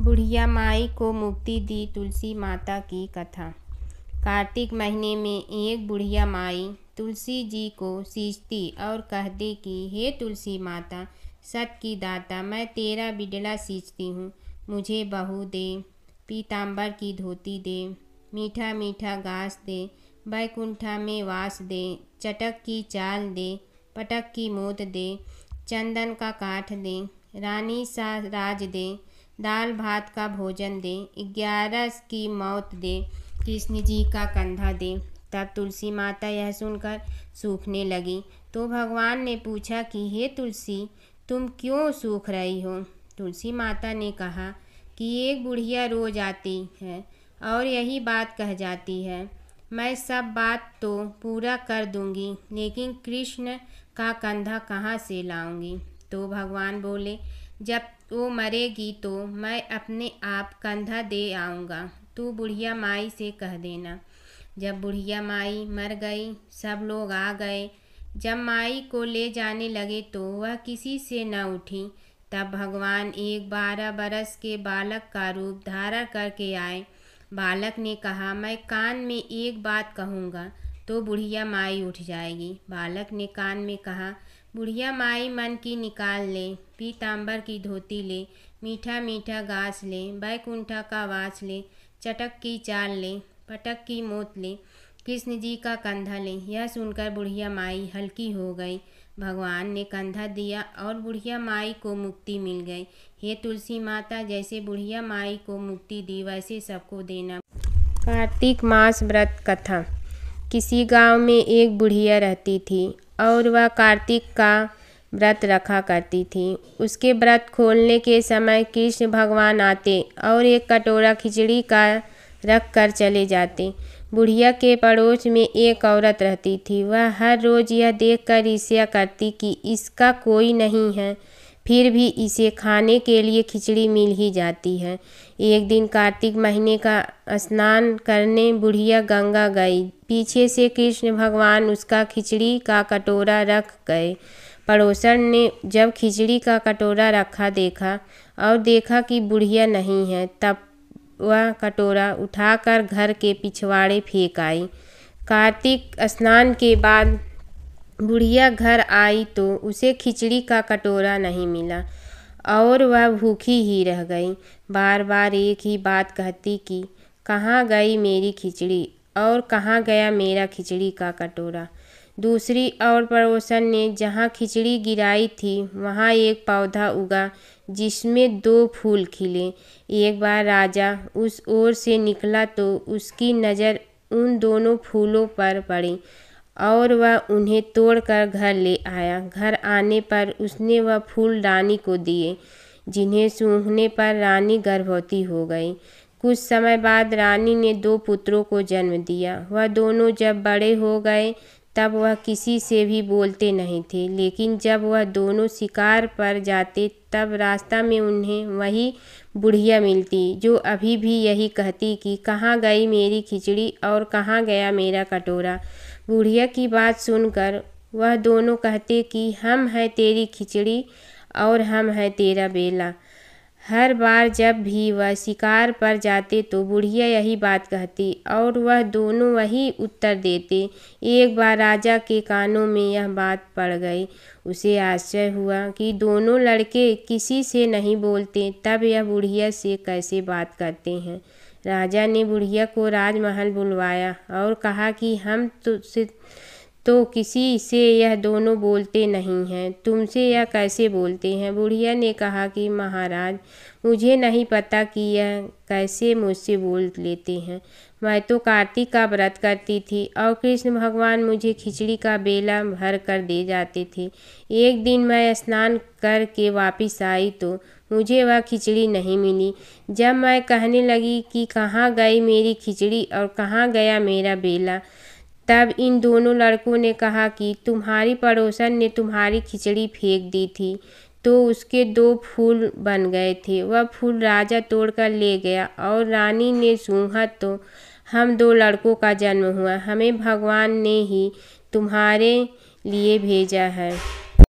बुढ़िया माई को मुक्ति दी तुलसी माता की कथा। कार्तिक महीने में एक बुढ़िया माई तुलसी जी को सींचती और कहती कि हे तुलसी माता, सत की दाता, मैं तेरा बिडला सींचती हूँ, मुझे बहू दे, पीताम्बर की धोती दे, मीठा मीठा घास दे, बैकुंठा में वास दे, चटक की चाल दे, पटक की मोत दे, चंदन का काठ दे, रानी सा राज दे, दाल भात का भोजन दे, 11 की मौत दे, कृष्ण जी का कंधा दे। तब तुलसी माता यह सुनकर सूखने लगी तो भगवान ने पूछा कि हे तुलसी, तुम क्यों सूख रही हो? तुलसी माता ने कहा कि एक बुढ़िया रोज आती है और यही बात कह जाती है, मैं सब बात तो पूरा कर दूंगी, लेकिन कृष्ण का कंधा कहाँ से लाऊंगी? तो भगवान बोले, जब वो मरेगी तो मैं अपने आप कंधा दे आऊँगा, तू बुढ़िया माई से कह देना। जब बुढ़िया माई मर गई, सब लोग आ गए। जब माई को ले जाने लगे तो वह किसी से न उठी। तब भगवान एक 12 बरस के बालक का रूप धारण करके आए। बालक ने कहा, मैं कान में एक बात कहूँगा तो बुढ़िया माई उठ जाएगी। बालक ने कान में कहा, बुढ़िया माई मन की निकाल ले, पीताम्बर की धोती ले, मीठा मीठा घास ले, बैकुंठा का वास ले, चटक की चाल ले, पटक की मोत ले, कृष्ण जी का कंधा ले। यह सुनकर बुढ़िया माई हल्की हो गई। भगवान ने कंधा दिया और बुढ़िया माई को मुक्ति मिल गई। हे तुलसी माता, जैसे बुढ़िया माई को मुक्ति दी वैसे सबको देना। कार्तिक मास व्रत कथा। किसी गांव में एक बुढ़िया रहती थी और वह कार्तिक का व्रत रखा करती थी। उसके व्रत खोलने के समय कृष्ण भगवान आते और एक कटोरा खिचड़ी का रख कर चले जाते। बुढ़िया के पड़ोस में एक औरत रहती थी। वह हर रोज़ यह देखकर ईर्ष्या करती कि इसका कोई नहीं है, फिर भी इसे खाने के लिए खिचड़ी मिल ही जाती है। एक दिन कार्तिक महीने का स्नान करने बुढ़िया गंगा गई। पीछे से कृष्ण भगवान उसका खिचड़ी का कटोरा रख गए। पड़ोसन ने जब खिचड़ी का कटोरा रखा देखा और देखा कि बुढ़िया नहीं है, तब वह कटोरा उठाकर घर के पिछवाड़े फेंक आई। कार्तिक स्नान के बाद बुढ़िया घर आई तो उसे खिचड़ी का कटोरा नहीं मिला और वह भूखी ही रह गई। बार बार एक ही बात कहती कि कहाँ गई मेरी खिचड़ी और कहाँ गया मेरा खिचड़ी का कटोरा। दूसरी ओर पड़ोसन ने जहाँ खिचड़ी गिराई थी वहाँ एक पौधा उगा जिसमें 2 फूल खिले। एक बार राजा उस ओर से निकला तो उसकी नज़र उन दोनों फूलों पर पड़ी और वह उन्हें तोड़कर घर ले आया। घर आने पर उसने वह फूल रानी को दिए, जिन्हें सूंघने पर रानी गर्भवती हो गई। कुछ समय बाद रानी ने 2 पुत्रों को जन्म दिया। वह दोनों जब बड़े हो गए तब वह किसी से भी बोलते नहीं थे, लेकिन जब वह दोनों शिकार पर जाते तब रास्ता में उन्हें वही बुढ़िया मिलती, जो अभी भी यही कहती कि कहाँ गई मेरी खिचड़ी और कहाँ गया मेरा कटोरा। बुढ़िया की बात सुनकर वह दोनों कहते कि हम हैं तेरी खिचड़ी और हम हैं तेरा बेला। हर बार जब भी वह शिकार पर जाते तो बुढ़िया यही बात कहती और वह दोनों वही उत्तर देते। एक बार राजा के कानों में यह बात पड़ गई। उसे आश्चर्य हुआ कि दोनों लड़के किसी से नहीं बोलते, तब यह बुढ़िया से कैसे बात करते हैं। राजा ने बुढ़िया को राजमहल बुलवाया और कहा कि हम तो किसी से यह दोनों बोलते नहीं हैं, तुमसे यह कैसे बोलते हैं? बुढ़िया ने कहा कि महाराज, मुझे नहीं पता कि यह कैसे मुझसे बोल लेते हैं। मैं तो कार्तिक का व्रत करती थी और कृष्ण भगवान मुझे खिचड़ी का बेला भर कर दे जाते थे। एक दिन मैं स्नान करके वापस आई तो मुझे वह खिचड़ी नहीं मिली। जब मैं कहने लगी कि कहाँ गई मेरी खिचड़ी और कहाँ गया मेरा बेला, तब इन दोनों लड़कों ने कहा कि तुम्हारी पड़ोसन ने तुम्हारी खिचड़ी फेंक दी थी तो उसके 2 फूल बन गए थे। वह फूल राजा तोड़कर ले गया और रानी ने सूंघा तो हम 2 लड़कों का जन्म हुआ। हमें भगवान ने ही तुम्हारे लिए भेजा है।